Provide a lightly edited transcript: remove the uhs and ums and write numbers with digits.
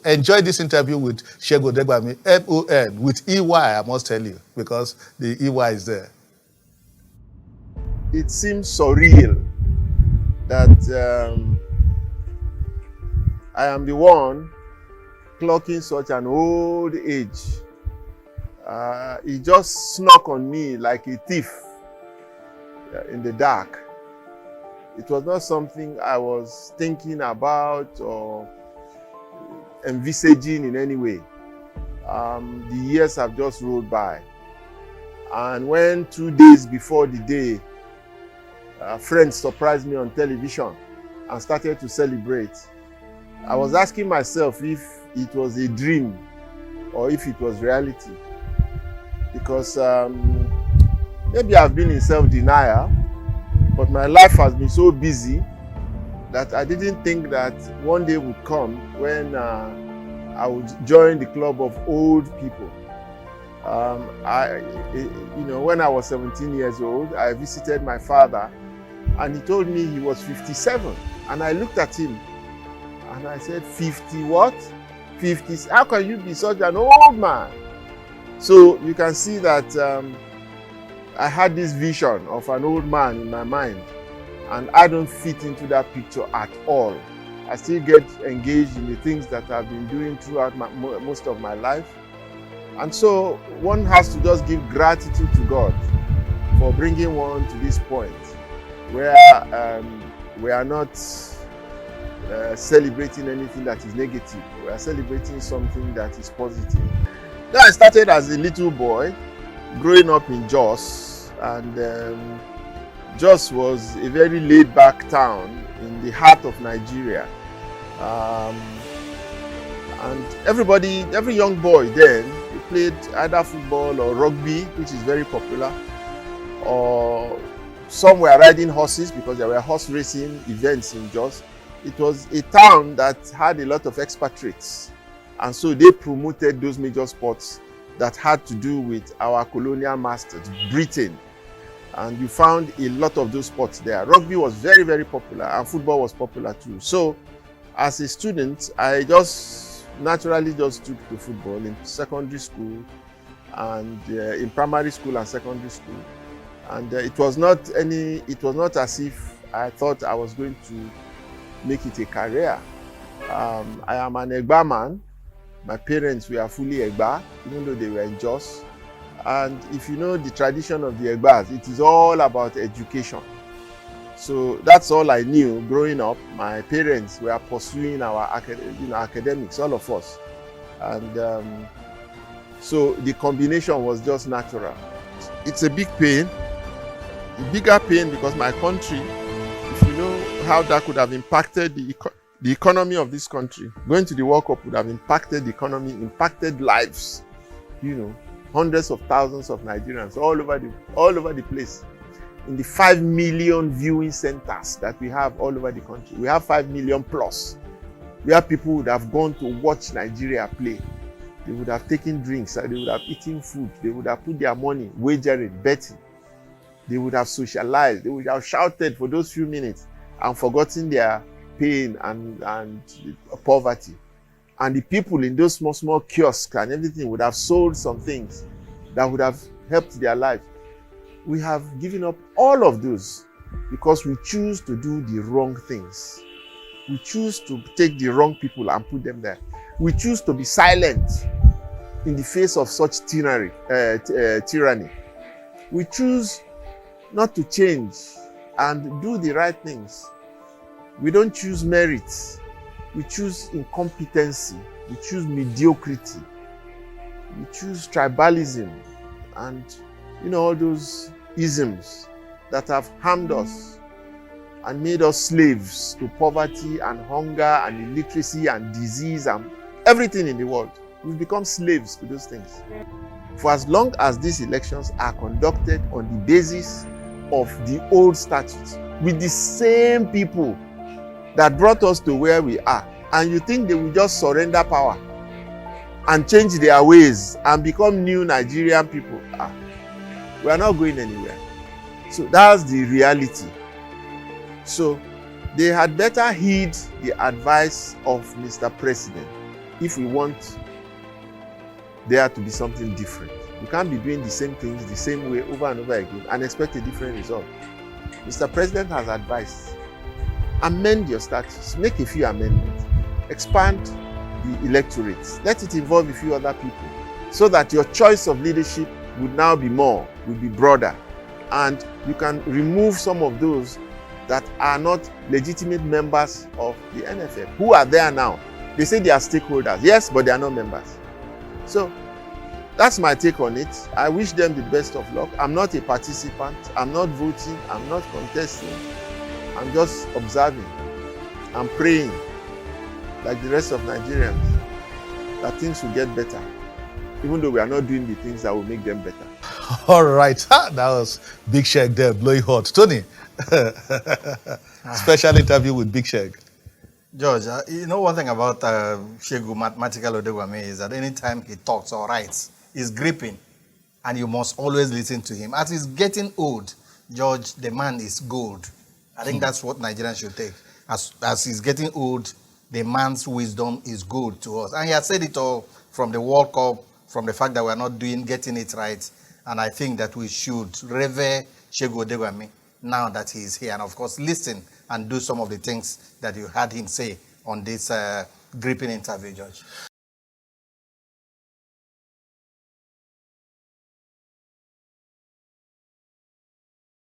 Enjoy this interview with Segun Odegbami, MON, with EY, I must tell you, because the EY is there. It seems surreal that I am the one clocking such an old age. It just snuck on me like a thief in the dark. It was not something I was thinking about or envisaging in any way. The years have just rolled by. And when 2 days before the day, friends surprised me on television and started to celebrate, I was asking myself if it was a dream or if it was reality. Because maybe I've been in self-denial, but my life has been so busy that I didn't think that one day would come when I would join the club of old people. When I was 17 years old, I visited my father and he told me he was 57. And I looked at him and I said, 50 what? 50? How can you be such an old man? So you can see that I had this vision of an old man in my mind, and I don't fit into that picture at all. I still get engaged in the things that I've been doing throughout most of my life. And so one has to just give gratitude to God for bringing one to this point where we are not celebrating anything that is negative. We are celebrating something that is positive. Then I started as a little boy growing up in Jos, and Jos was a very laid-back town in the heart of Nigeria. And every young boy then, he played either football or rugby, which is very popular, or some were riding horses because there were horse racing events in Jos. It was a town that had a lot of expatriates, and so they promoted those major sports that had to do with our colonial masters, Britain. And you found a lot of those sports there. Rugby was very, very popular, and football was popular too. So as a student, I just naturally just took to football in secondary school and in primary school and secondary school. And it was not as if I thought I was going to make it a career. I am an Egba man. My parents were fully Egba, even though they were in Jos. And if you know the tradition of the Egbas, it is all about education. So that's all I knew growing up. My parents were pursuing our academics, all of us. And so the combination was just natural. It's a big pain, a bigger pain because my country, if you know how that could have impacted the economy of this country, going to the World Cup would have impacted the economy, impacted lives, hundreds of thousands of Nigerians all over the place. In the 5 million viewing centers that we have all over the country, we have 5 million plus, where people would have gone to watch Nigeria play. They would have taken drinks, they would have eaten food, they would have put their money wagering, betting. They would have socialized, they would have shouted for those few minutes and forgotten their pain and poverty. And the people in those small kiosks and everything would have sold some things that would have helped their lives. We have given up all of those because we choose to do the wrong things. We choose to take the wrong people and put them there. We choose to be silent in the face of such tyranny. We choose not to change and do the right things. We don't choose merit. We choose incompetency. We choose mediocrity. We choose tribalism and all those isms that have harmed us and made us slaves to poverty and hunger and illiteracy and disease and everything in the world. We've become slaves to those things. For as long as these elections are conducted on the basis of the old statutes with the same people that brought us to where we are, and you think they will just surrender power and change their ways and become new Nigerian people, we are not going anywhere. So that's the reality. So they had better heed the advice of Mr. President if we want there to be something different. You can't be doing the same things the same way over and over again and expect a different result. Mr. President has advised, amend your statutes, make a few amendments, expand the electorate, let it involve a few other people, so that your choice of leadership would now be more, would be broader, and you can remove some of those that are not legitimate members of the NFF, who are there now. They say they are stakeholders, yes, but they are not members. So that's my take on it. I wish them the best of luck. I'm not a participant, I'm not voting, I'm not contesting. I'm just observing. I'm praying, like the rest of Nigerians, that things will get better, even though we are not doing the things that will make them better. All right. That was Big Sheg there, blowing hot. Tony, special interview with Big Sheg. George, you know one thing about Segun Mathematical Odegbami is that anytime he talks or writes, he's gripping, and you must always listen to him. As he's getting old, George, the man is gold. I think that's what Nigerians should take. As he's getting old, the man's wisdom is gold to us. And he has said it all from the World Cup, from the fact that we're not getting it right. And I think that we should revere Segun Odegbami now that he's here. And of course, listen and do some of the things that you heard him say on this gripping interview, George.